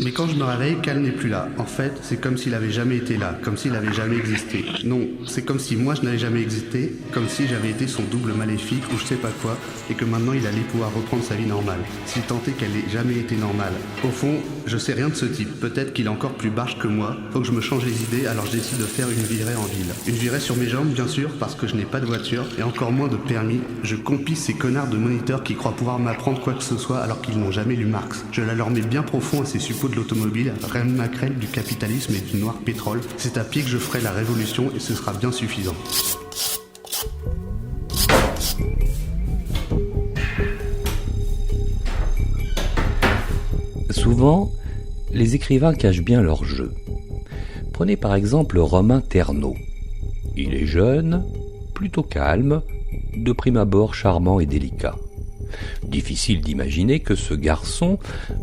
Mais quand je me réveille, Cal n'est plus là. En fait, c'est comme s'il avait jamais été là, comme s'il avait jamais existé. Non, c'est comme si moi je n'avais jamais existé, comme si j'avais été son double maléfique ou je sais pas quoi, et que maintenant il allait pouvoir reprendre sa vie normale. Si tant est qu'elle n'ait jamais été normale. Au fond, je sais rien de ce type. Peut-être qu'il est encore plus barge que moi. Faut que je me change les idées, alors je décide de faire une virée en ville. Une virée sur mes jambes, bien sûr, parce que je n'ai pas de voiture, et encore moins de permis. Je compie ces connards de moniteurs qui croient pouvoir m'apprendre quoi que ce soit alors qu'ils n'ont jamais lu Marx. Je la leur mets bien profond à ces suppôts de l'automobile, reine macrel du capitalisme et du noir pétrole. C'est à pied que je ferai la révolution et ce sera bien suffisant. Souvent, les écrivains cachent bien leur jeu. Prenez par exemple Romain Terneau. Il est jeune, plutôt calme, de prime abord charmant et délicat. Difficile d'imaginer que ce garçon,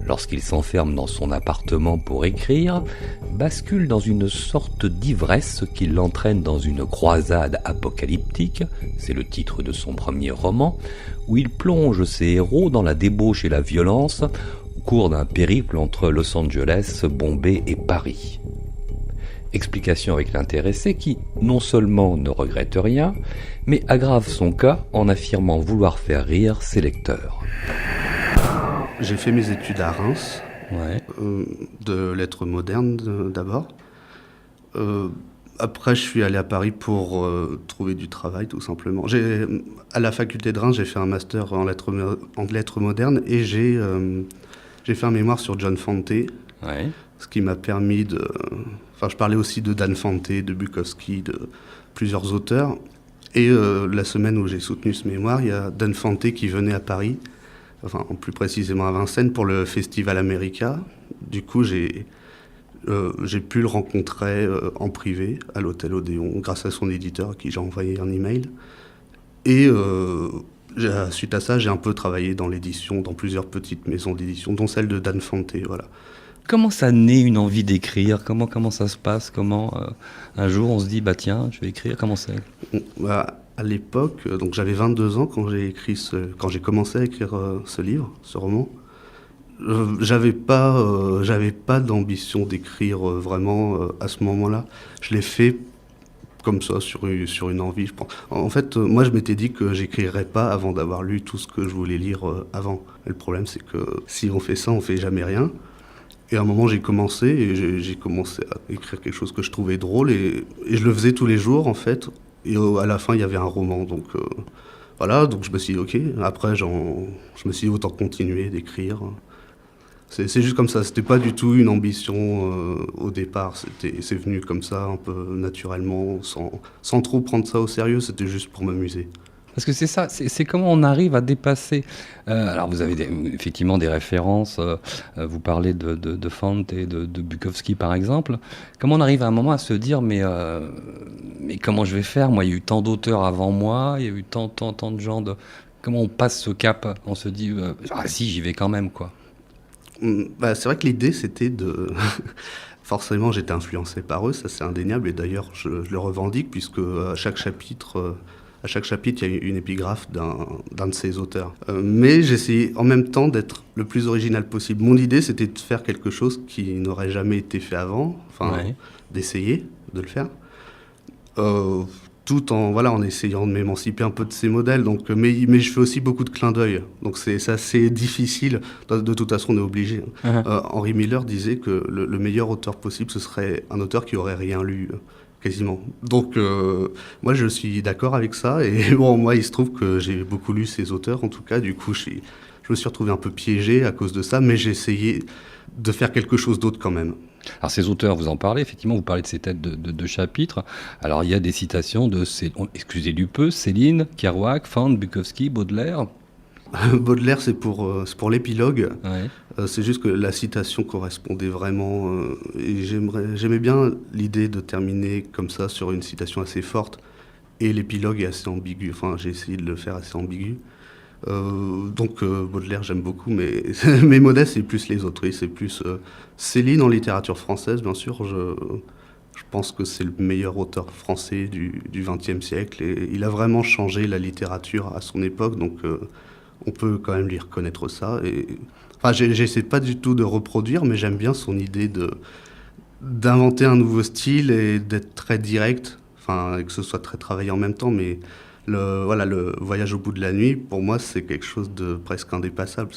lorsqu'il s'enferme dans son appartement pour écrire, bascule dans une sorte d'ivresse qui l'entraîne dans une croisade apocalyptique, c'est le titre de son premier roman, où il plonge ses héros dans la débauche et la violence au cours d'un périple entre Los Angeles, Bombay et Paris. Explication avec l'intéressé qui, non seulement ne regrette rien, mais aggrave son cas en affirmant vouloir faire rire ses lecteurs. J'ai fait mes études à Reims, Ouais. de lettres modernes d'abord. Après, je suis allé à Paris pour trouver du travail, tout simplement. À la faculté de Reims, j'ai fait un master en lettres modernes et j'ai fait un mémoire sur John Fante, Ouais. ce qui m'a permis de... Enfin, je parlais aussi de Dan Fante, de Bukowski, de plusieurs auteurs. Et la semaine où j'ai soutenu ce mémoire, il y a Dan Fante qui venait à Paris, enfin plus précisément à Vincennes, pour le Festival America. Du coup, j'ai pu le rencontrer en privé à l'hôtel Odéon, grâce à son éditeur à qui j'ai envoyé un email. Et suite à ça, j'ai un peu travaillé dans l'édition, dans plusieurs petites maisons d'édition, dont celle de Dan Fante, voilà. Comment ça naît une envie d'écrire ? Comment ça se passe ? Comment un jour on se dit bah tiens, je vais écrire, comment c'est ? À l'époque, donc j'avais 22 ans quand j'ai commencé à écrire ce livre, ce roman. J'avais pas d'ambition d'écrire vraiment à ce moment-là. Je l'ai fait comme ça sur une envie, je pense. En fait, moi je m'étais dit que j'écrirais pas avant d'avoir lu tout ce que je voulais lire avant. Et le problème c'est que si on fait ça, on fait jamais rien. Et à un moment, j'ai commencé à écrire quelque chose que je trouvais drôle et je le faisais tous les jours, en fait. Et à la fin, il y avait un roman. Donc, voilà. Donc, je me suis dit, OK. Après, je me suis dit, autant continuer d'écrire. C'est juste comme ça. C'était pas du tout une ambition au départ. C'est venu comme ça, un peu naturellement, sans trop prendre ça au sérieux. C'était juste pour m'amuser. Parce que c'est ça, c'est comment on arrive à dépasser. Alors vous avez effectivement des références, vous parlez de Fante et de Bukowski par exemple. Comment on arrive à un moment à se dire mais comment je vais faire ? Moi, il y a eu tant d'auteurs avant moi, il y a eu tant de gens de... Comment on passe ce cap ? On se dit ah si, j'y vais quand même quoi. C'est vrai que l'idée c'était de... Forcément, j'étais influencé par eux, ça c'est indéniable. Et d'ailleurs, je le revendique puisque à chaque chapitre, il y a une épigraphe d'un de ces auteurs. Mais j'essayais en même temps d'être le plus original possible. Mon idée, c'était de faire quelque chose qui n'aurait jamais été fait avant, d'essayer de le faire, tout en essayant de m'émanciper un peu de ces modèles. Donc, mais je fais aussi beaucoup de clins d'œil. Donc c'est assez difficile. De toute façon, on est obligé. Henry Miller disait que le meilleur auteur possible, ce serait un auteur qui aurait rien lu. Quasiment. Donc, moi, je suis d'accord avec ça. Et bon, moi, il se trouve que j'ai beaucoup lu ces auteurs, en tout cas. Du coup, je me suis retrouvé un peu piégé à cause de ça, mais j'ai essayé de faire quelque chose d'autre quand même. Alors, ces auteurs, vous en parlez, effectivement, vous parlez de ces têtes de chapitres. Alors, il y a des citations de, excusez du peu, Céline, Kerouac, Fante, Bukowski, Baudelaire. Baudelaire, c'est pour l'épilogue. Ouais. C'est juste que la citation correspondait vraiment. Et j'aimais bien l'idée de terminer comme ça sur une citation assez forte. Et l'épilogue est assez ambigu. Enfin, j'ai essayé de le faire assez ambigu. Donc Baudelaire, j'aime beaucoup, mais Modeste, c'est plus les autres. C'est plus Céline en littérature française, bien sûr. Je pense que c'est le meilleur auteur français du XXe siècle. Et il a vraiment changé la littérature à son époque. Donc on peut quand même lui reconnaître ça. Et... Enfin, j'essaie pas du tout de reproduire, mais j'aime bien son idée d'inventer un nouveau style et d'être très direct, enfin, et que ce soit très travaillé en même temps, mais le voyage au bout de la nuit, pour moi, c'est quelque chose de presque indépassable.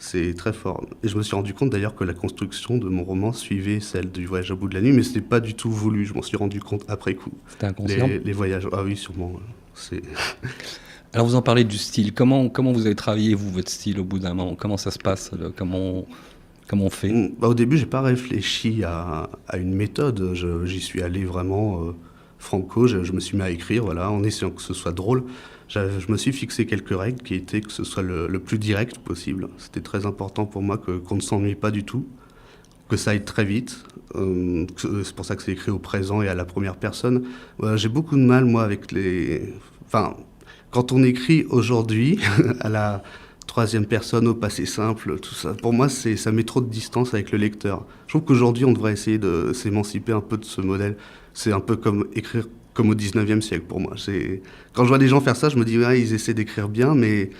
C'est très fort. Et je me suis rendu compte d'ailleurs que la construction de mon roman suivait celle du voyage au bout de la nuit, mais c'était pas du tout voulu. Je m'en suis rendu compte après coup. C'était inconscient. Les voyages, ah oui, sûrement. C'est... Alors vous en parlez du style. Comment vous avez travaillé, vous, votre style au bout d'un moment? Comment ça se passe? Comment on fait? Au début, j'ai pas réfléchi à une méthode. J'y suis allé vraiment franco. Je me suis mis à écrire, voilà, en essayant que ce soit drôle. Je me suis fixé quelques règles qui étaient que ce soit le plus direct possible. C'était très important pour moi qu'on ne s'ennuie pas du tout, que ça aille très vite. C'est pour ça que c'est écrit au présent et à la première personne. J'ai beaucoup de mal, moi, avec les... Enfin, quand on écrit aujourd'hui, à la troisième personne, au passé simple, tout ça, pour moi, ça met trop de distance avec le lecteur. Je trouve qu'aujourd'hui, on devrait essayer de s'émanciper un peu de ce modèle. C'est un peu comme écrire comme au 19e siècle pour moi. Quand je vois des gens faire ça, je me dis, ouais, ils essaient d'écrire bien, mais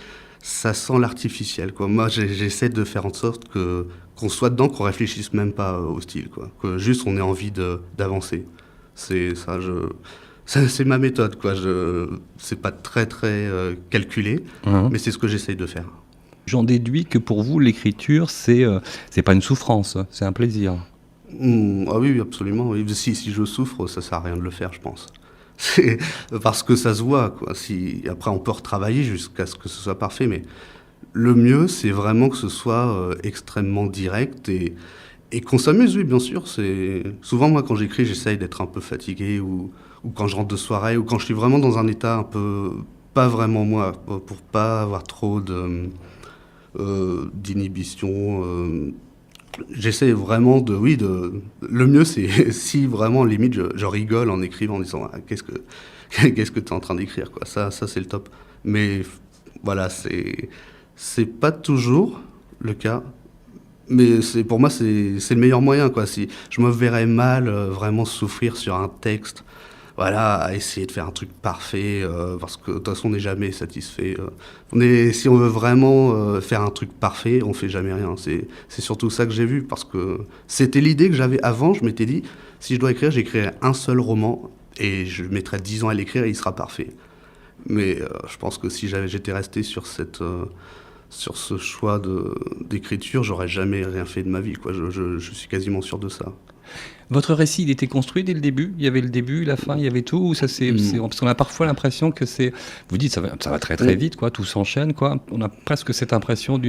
ça sent l'artificiel, quoi. Moi, j'essaie de faire en sorte qu'on soit dedans, qu'on réfléchisse même pas au style, quoi. Que juste on ait envie d'avancer. C'est ça, c'est ma méthode, quoi. C'est pas très calculé, mais c'est ce que j'essaye de faire. J'en déduis que pour vous, l'écriture, c'est pas une souffrance, c'est un plaisir. Ah oui, absolument. Oui. Si je souffre, ça sert à rien de le faire, je pense. C'est parce que ça se voit, quoi. Après, on peut retravailler jusqu'à ce que ce soit parfait, mais le mieux, c'est vraiment que ce soit extrêmement direct et qu'on s'amuse, oui, bien sûr. Souvent, moi, quand j'écris, j'essaye d'être un peu fatigué ou quand je rentre de soirée ou quand je suis vraiment dans un état un peu pas vraiment moi, pour pas avoir trop d'inhibition. J'essaie vraiment le mieux, c'est si vraiment, limite, je rigole en écrivant, en disant qu'est-ce que tu es en train d'écrire, quoi. Ça c'est le top. Mais voilà, c'est pas toujours le cas. Mais pour moi, c'est le meilleur moyen, quoi. Si je me verrais mal vraiment souffrir sur un texte, voilà, à essayer de faire un truc parfait, parce que de toute façon, on n'est jamais satisfait. Si on veut vraiment faire un truc parfait, on fait jamais rien. C'est surtout ça que j'ai vu, parce que c'était l'idée que j'avais avant. Je m'étais dit, si je dois écrire, j'écrirai un seul roman, et je mettrai 10 ans à l'écrire, et il sera parfait. Mais je pense que si j'étais resté sur ce choix d'écriture, j'aurais jamais rien fait de ma vie, quoi. Je suis quasiment sûr de ça. Votre récit, il était construit dès le début? Il y avait le début, la fin, il y avait tout? Ou ça parce qu'on a parfois l'impression que c'est... Vous dites, ça va très vite, quoi, tout s'enchaîne, quoi. On a presque cette impression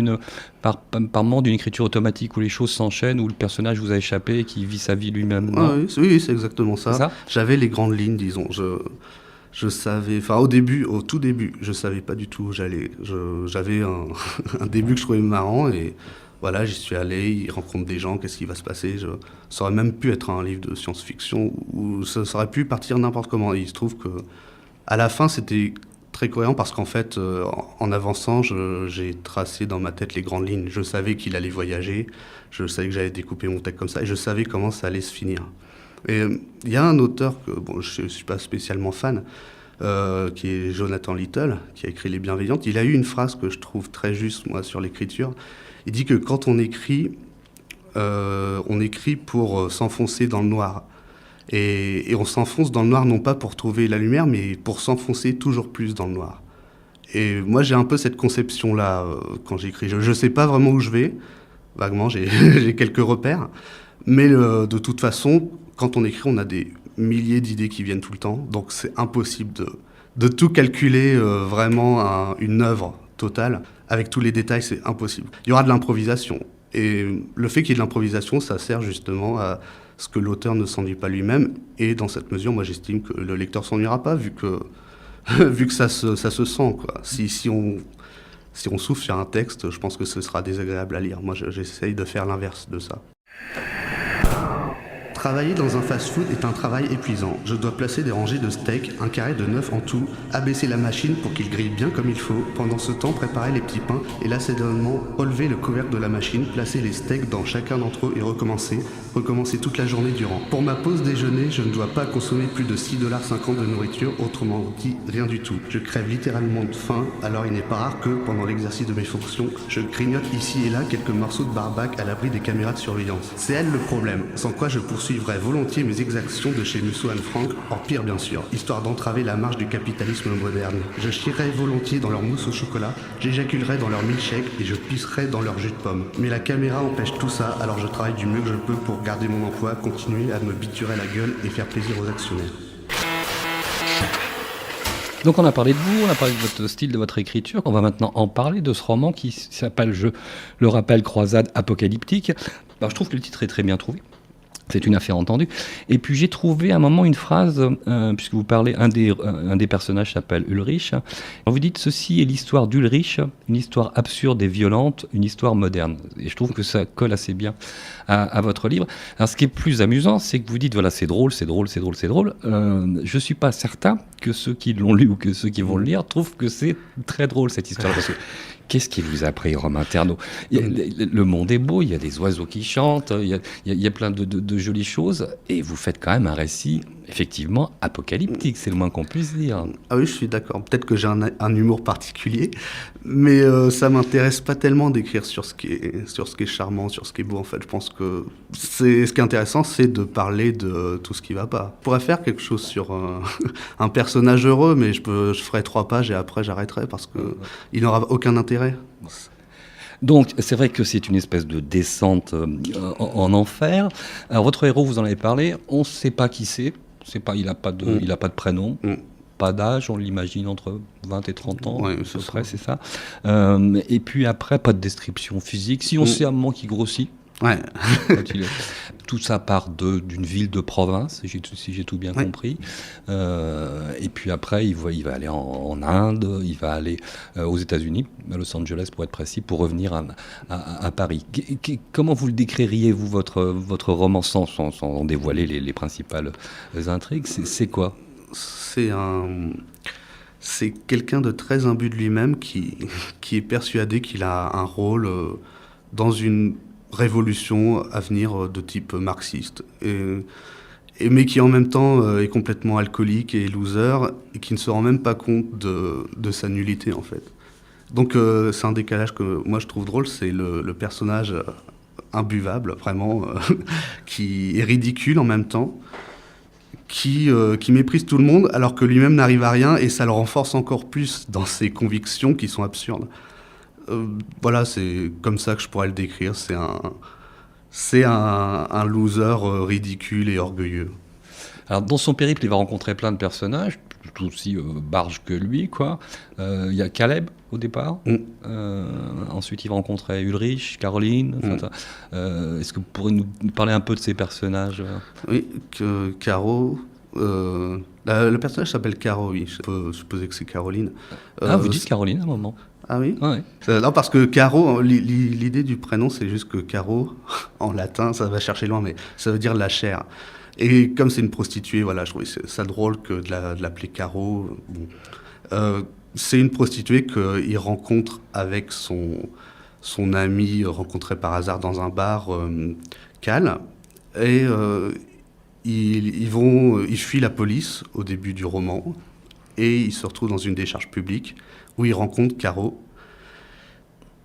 par moment d'une écriture automatique où les choses s'enchaînent, où le personnage vous a échappé et qui vit sa vie lui-même. Oui, c'est exactement ça. J'avais les grandes lignes, disons. Je savais, au tout début, je savais pas du tout où j'allais. J'avais un début que je trouvais marrant et voilà, j'y suis allé, il rencontre des gens, qu'est-ce qui va se passer? Ça aurait même pu être un livre de science-fiction ou ça aurait pu partir n'importe comment. Et il se trouve que à la fin, c'était très cohérent parce qu'en fait, en avançant, j'ai tracé dans ma tête les grandes lignes. Je savais qu'il allait voyager, je savais que j'allais découper mon texte comme ça et je savais comment ça allait se finir. Et il y a un auteur que je ne suis pas spécialement fan, qui est Jonathan Little, qui a écrit Les Bienveillantes. Il a eu une phrase que je trouve très juste, moi, sur l'écriture. Il dit que quand on écrit pour s'enfoncer dans le noir. Et on s'enfonce dans le noir non pas pour trouver la lumière, mais pour s'enfoncer toujours plus dans le noir. Et moi, j'ai un peu cette conception-là quand j'écris. Je ne sais pas vraiment où je vais, vaguement, j'ai quelques repères. Mais de toute façon, quand on écrit, on a des milliers d'idées qui viennent tout le temps. Donc c'est impossible de tout calculer vraiment une œuvre totale. Avec tous les détails, c'est impossible. Il y aura de l'improvisation. Et le fait qu'il y ait de l'improvisation, ça sert justement à ce que l'auteur ne s'ennuie pas lui-même. Et dans cette mesure, moi j'estime que le lecteur s'ennuiera pas, vu que ça se sent, quoi. Si on souffle sur un texte, je pense que ce sera désagréable à lire. Moi j'essaye de faire l'inverse de ça. Travailler dans un fast-food est un travail épuisant. Je dois placer des rangées de steaks, un carré de 9 en tout, abaisser la machine pour qu'il grille bien comme il faut, pendant ce temps préparer les petits pains et l'assaisonnement, relever le couvercle de la machine, placer les steaks dans chacun d'entre eux et recommencer toute la journée durant. Pour ma pause déjeuner, je ne dois pas consommer plus de 6,50$ de nourriture, autrement dit rien du tout. Je crève littéralement de faim, alors il n'est pas rare que, pendant l'exercice de mes fonctions, je grignote ici et là quelques morceaux de barbac à l'abri des caméras de surveillance. C'est elle le problème, sans quoi je poursuivrais volontiers mes exactions de chez Musso & Frank, hors pire bien sûr, histoire d'entraver la marche du capitalisme moderne. Je chierais volontiers dans leur mousse au chocolat, j'éjaculerais dans leur milkshake et je pisserais dans leur jus de pomme. Mais la caméra empêche tout ça, alors je travaille du mieux que je peux pour garder mon emploi, continuer à me biturer la gueule et faire plaisir aux actionnaires. Donc on a parlé de vous, on a parlé de votre style, de votre écriture. On va maintenant en parler de ce roman qui s'appelle, je le rappelle, Croisade apocalyptique. Alors, je trouve que le titre est très bien trouvé. C'est une affaire entendue. Et puis j'ai trouvé à un moment une phrase, puisque vous parlez, un des personnages s'appelle Ulrich. Alors, vous dites, ceci est l'histoire d'Ulrich, une histoire absurde et violente, une histoire moderne. Et je trouve que ça colle assez bien à votre livre. Alors ce qui est plus amusant, c'est que vous dites, voilà, c'est drôle, c'est drôle, c'est drôle, c'est drôle. Je ne suis pas certain que ceux qui l'ont lu ou que ceux qui vont le lire trouvent que c'est très drôle cette histoire. Parce que qu'est-ce qui vous a pris, Romain Ternaux ? Le monde est beau, il y a des oiseaux qui chantent, il y a plein de jolies choses, et vous faites quand même un récit, effectivement, apocalyptique, c'est le moins qu'on puisse dire. Ah oui, je suis d'accord. Peut-être que j'ai un humour particulier, mais ça m'intéresse pas tellement d'écrire sur ce qui est charmant, sur ce qui est beau, en fait. Je pense que ce qui est intéressant, c'est de parler de tout ce qui va pas. Je pourrais faire quelque chose sur un personnage heureux, mais je ferai 3 pages et après j'arrêterai, parce qu'il n'aura aucun intérêt. Donc, c'est vrai que c'est une espèce de descente en enfer. Alors, votre héros, vous en avez parlé, on ne sait pas qui c'est. Il n'a pas de prénom, pas d'âge, on l'imagine entre 20 et 30 ans, à peu près, c'est ça. Et puis après, pas de description physique. Si on sait à un moment qu'il grossit, tout ça part d'une ville de province, si j'ai tout bien compris. Et puis après, il va aller en Inde, il va aller aux États-Unis, à Los Angeles pour être précis, pour revenir à Paris. Comment vous le décririez, vous, votre roman, sans dévoiler les principales intrigues ? C'est quoi ? C'est quelqu'un de très imbu de lui-même qui est persuadé qu'il a un rôle dans une révolution à venir de type marxiste, mais qui en même temps est complètement alcoolique et loser, et qui ne se rend même pas compte de sa nullité, en fait. Donc c'est un décalage que moi je trouve drôle, c'est le personnage imbuvable, vraiment, qui est ridicule en même temps, qui méprise tout le monde alors que lui-même n'arrive à rien, et ça le renforce encore plus dans ses convictions qui sont absurdes. Voilà, c'est comme ça que je pourrais le décrire. C'est un loser ridicule et orgueilleux. Alors, dans son périple, il va rencontrer plein de personnages, tout aussi barges que lui, quoi. Il y a Caleb, au départ. Ensuite, il va rencontrer Ulrich, Caroline. Est-ce que vous pourriez nous parler un peu de ces personnages ? Oui, Caro... le personnage s'appelle Caro, oui. Je peux supposer que c'est Caroline. Vous dites Caroline à un moment. Ah oui ? Ouais. Non, parce que Caro, l'idée du prénom, c'est juste que Caro, en latin, ça va chercher loin, mais ça veut dire la chair. Et comme c'est une prostituée, voilà, je trouvais ça drôle que de l'appeler Caro. Bon. C'est une prostituée qu'il rencontre avec son ami rencontré par hasard dans un bar, Cal. Et ils fuient la police au début du roman. Et ils se retrouvent dans une décharge publique où ils rencontrent Caro.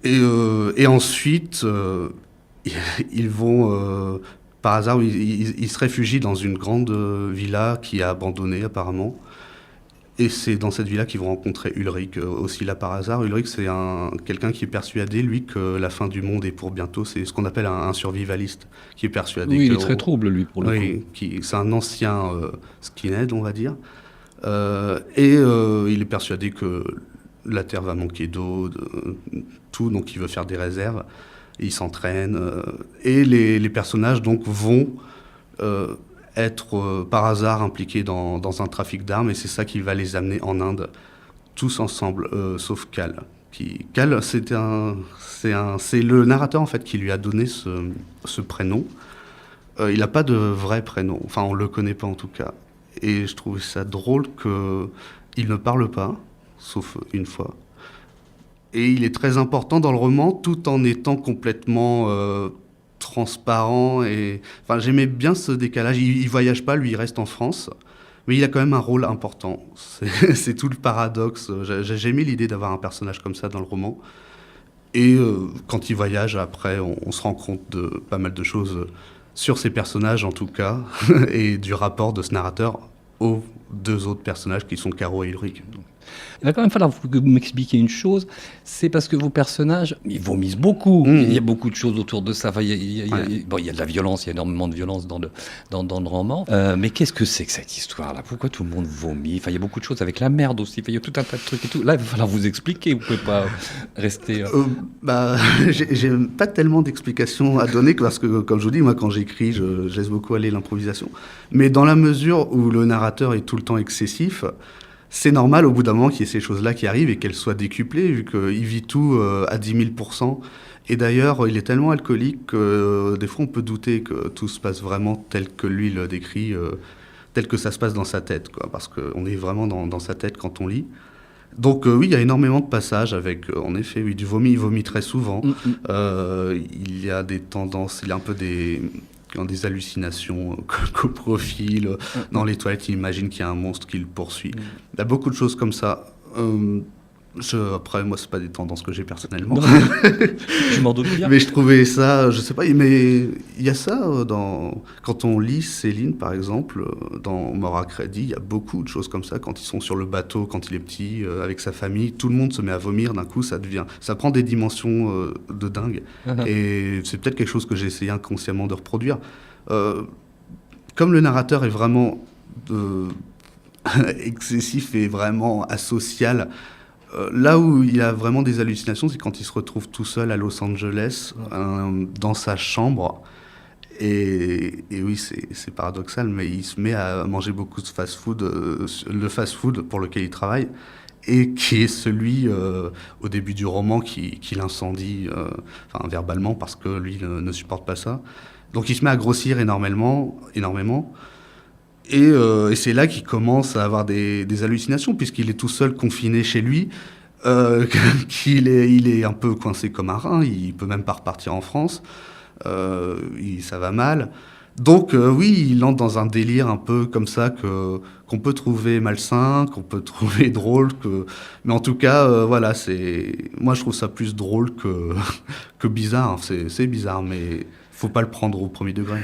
Et ensuite, ils vont, par hasard, ils se réfugient dans une grande villa qui est abandonnée apparemment. Et c'est dans cette villa qu'ils vont rencontrer Ulrich, aussi là par hasard. Ulrich, c'est quelqu'un qui est persuadé, lui, que la fin du monde est pour bientôt. C'est ce qu'on appelle un survivaliste, qui est persuadé. Oui, il est très trouble, lui, pour le coup. C'est un ancien skinhead, on va dire. Il est persuadé que la Terre va manquer d'eau, de tout, donc il veut faire des réserves. Et il s'entraîne. Et les personnages donc vont être par hasard impliqués dans un trafic d'armes, et c'est ça qui va les amener en Inde, tous ensemble, sauf Cal. Cal, c'est le narrateur en fait qui lui a donné ce prénom. Il n'a pas de vrai prénom, enfin on ne le connaît pas en tout cas. Et je trouvais ça drôle qu'il ne parle pas, sauf une fois. Et il est très important dans le roman, tout en étant complètement transparent. Enfin, j'aimais bien ce décalage. Il voyage pas, lui, il reste en France. Mais il a quand même un rôle important. C'est tout le paradoxe. J'ai aimé l'idée d'avoir un personnage comme ça dans le roman. Et quand il voyage, après, on se rend compte de pas mal de choses sur ces personnages, en tout cas, et du rapport de ce narrateur aux deux autres personnages qui sont Caro et Ulrich. Il va quand même falloir que vous m'expliquiez une chose, c'est parce que vos personnages, ils vomissent beaucoup, il y a beaucoup de choses autour de ça, enfin, bon, il y a de la violence, il y a énormément de violence dans le roman, mais qu'est-ce que c'est que cette histoire-là? Pourquoi tout le monde vomit? Enfin, il y a beaucoup de choses avec la merde aussi, enfin, il y a tout un tas de trucs et tout. Là, il va falloir vous expliquer, vous pouvez pas rester... J'ai pas tellement d'explications à donner, parce que, comme je vous dis, moi, quand j'écris, je laisse beaucoup aller l'improvisation. Mais dans la mesure où le narrateur est tout le temps excessif, c'est normal au bout d'un moment qu'il y ait ces choses-là qui arrivent et qu'elles soient décuplées, vu qu'il vit tout à 10 000%. Et d'ailleurs, il est tellement alcoolique que des fois on peut douter que tout se passe vraiment tel que lui le décrit, tel que ça se passe dans sa tête, quoi, parce qu'on est vraiment dans sa tête quand on lit. Donc oui, il y a énormément de passages avec, en effet, oui, du vomi. Il vomit très souvent. Il y a des tendances, il y a un peu des hallucinations coprofil. Dans les toilettes, il imagine qu'il y a un monstre qui le poursuit. Il y a beaucoup de choses comme ça. Après, moi, c'est pas des tendances que j'ai personnellement. Je m'en doute bien. Mais je trouvais ça, je sais pas, mais il y a ça quand on lit Céline, par exemple, dans Mort à crédit, il y a beaucoup de choses comme ça. Quand ils sont sur le bateau, quand il est petit, avec sa famille, tout le monde se met à vomir. D'un coup, ça prend des dimensions de dingue. Et c'est peut-être quelque chose que j'ai essayé inconsciemment de reproduire. Comme le narrateur est vraiment excessif et vraiment asocial. Là où il a vraiment des hallucinations, c'est quand il se retrouve tout seul à Los Angeles, dans sa chambre. Et oui, c'est paradoxal, mais il se met à manger beaucoup de fast-food, le fast-food pour lequel il travaille, et qui est celui, au début du roman, qui l'incendie, verbalement, parce que lui ne supporte pas ça. Donc il se met à grossir énormément. Et c'est là qu'il commence à avoir des hallucinations, puisqu'il est tout seul confiné chez lui, il est un peu coincé comme un rein, il peut même pas repartir en France, ça va mal. Donc oui, il entre dans un délire un peu comme ça qu'on peut trouver malsain, qu'on peut trouver drôle, mais en tout cas, voilà, moi je trouve ça plus drôle que bizarre. C'est bizarre, mais faut pas le prendre au premier degré.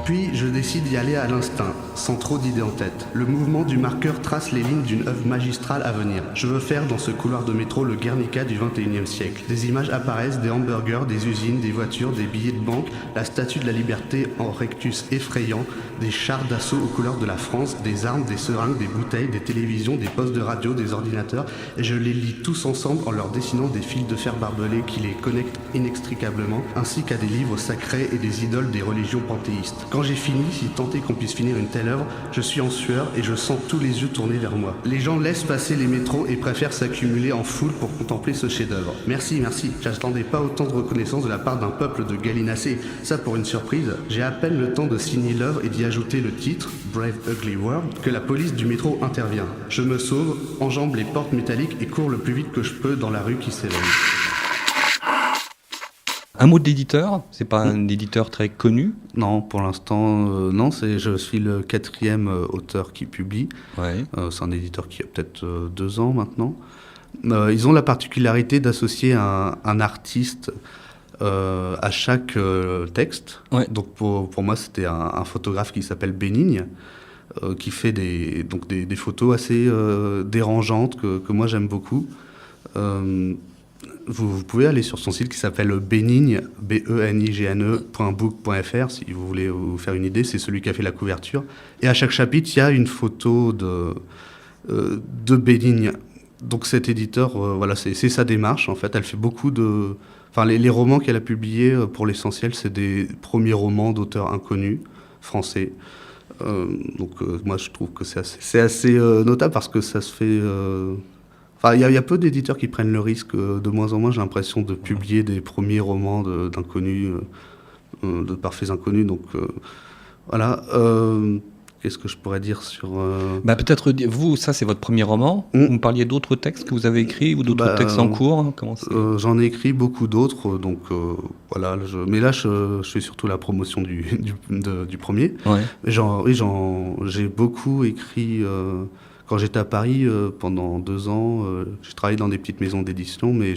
Puis je décide d'y aller à l'instinct, sans trop d'idées en tête. Le mouvement du marqueur trace les lignes d'une œuvre magistrale à venir. Je veux faire dans ce couloir de métro le Guernica du XXIe siècle. Des images apparaissent, des hamburgers, des usines, des voitures, des billets de banque, la statue de la liberté en rectus effrayant, des chars d'assaut aux couleurs de la France, des armes, des seringues, des bouteilles, des télévisions, des postes de radio, des ordinateurs, et je les lis tous ensemble en leur dessinant des fils de fer barbelés qui les connectent inextricablement, ainsi qu'à des livres sacrés et des idoles des religions panthéistes. Quand j'ai fini, si tant est qu'on puisse finir une telle œuvre, je suis en sueur et je sens tous les yeux tournés vers moi. Les gens laissent passer les métros et préfèrent s'accumuler en foule pour contempler ce chef-d'œuvre. Merci. J'attendais pas autant de reconnaissance de la part d'un peuple de gallinacés. Ça pour une surprise, j'ai à peine le temps de signer l'œuvre et d'y ajouter le titre, Brave Ugly World, que la police du métro intervient. Je me sauve, enjambe les portes métalliques et cours le plus vite que je peux dans la rue qui s'éloigne. Un mot d'éditeur, c'est pas un éditeur très connu? Non, pour l'instant, non. Je suis le 4e auteur qui publie. Ouais. C'est un éditeur qui a peut-être 2 ans maintenant. Ils ont la particularité d'associer un artiste à chaque texte. Ouais. Donc pour moi, c'était un photographe qui s'appelle Bénigne, qui fait des photos assez dérangeantes que moi j'aime beaucoup. Vous pouvez aller sur son site qui s'appelle Bénigne, benigne.book.fr si vous voulez vous faire une idée. C'est celui qui a fait la couverture. Et à chaque chapitre, il y a une photo de Bénigne. Donc cet éditeur, voilà, c'est sa démarche en fait. Elle fait beaucoup de... Enfin, les romans qu'elle a publiés, pour l'essentiel, c'est des premiers romans d'auteurs inconnus, français. Donc moi, je trouve que c'est assez notable parce que ça se fait... Enfin, il y a peu d'éditeurs qui prennent le risque. De moins en moins, j'ai l'impression de publier des premiers romans d'inconnus, de parfaits inconnus. Donc voilà. Qu'est-ce que je pourrais dire sur... Peut-être, vous, ça c'est votre premier roman. Vous me parliez d'autres textes que vous avez écrits ou d'autres textes en cours, hein. Comment c'est J'en ai écrit beaucoup d'autres, donc voilà. Mais là, je fais surtout la promotion du premier. Ouais. J'ai beaucoup écrit... quand j'étais à Paris, pendant 2 ans, j'ai travaillé dans des petites maisons d'édition, mais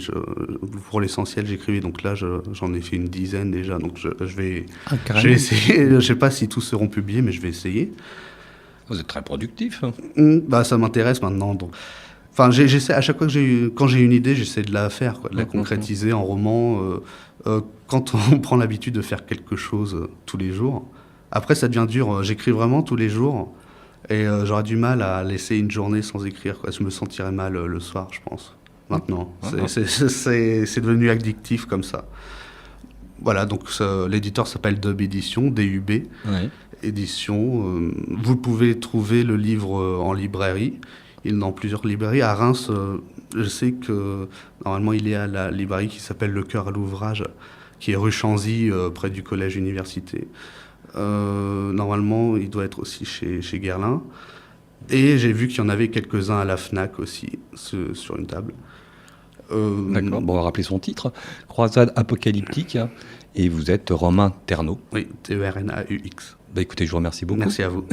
pour l'essentiel, j'écrivais. Donc là, j'en ai fait une dizaine déjà. Donc je vais essayer. Je sais pas si tous seront publiés, mais je vais essayer. Vous êtes très productif. Ça m'intéresse maintenant. Donc, enfin, j'essaie à chaque fois que quand j'ai une idée, j'essaie de la faire, quoi, de la concrétiser en roman. Quand on prend l'habitude de faire quelque chose tous les jours, après ça devient dur. J'écris vraiment tous les jours. Et j'aurais du mal à laisser une journée sans écrire, quoi. Je me sentirais mal le soir, je pense. Maintenant, c'est devenu addictif comme ça. Voilà, donc l'éditeur s'appelle Dub Édition, DUB Édition. Vous pouvez trouver le livre en librairie. Il est dans plusieurs librairies. À Reims, je sais que normalement il est à la librairie qui s'appelle Le Cœur à l'Ouvrage, qui est rue Chanzy, près du collège université. Normalement, il doit être aussi chez Guerlain. Et j'ai vu qu'il y en avait quelques-uns à la FNAC aussi, sur une table. D'accord, bon, on va rappeler son titre. Croisade apocalyptique. Et vous êtes Romain Ternaux. Oui, Ternaux. Écoutez, je vous remercie beaucoup. Merci à vous.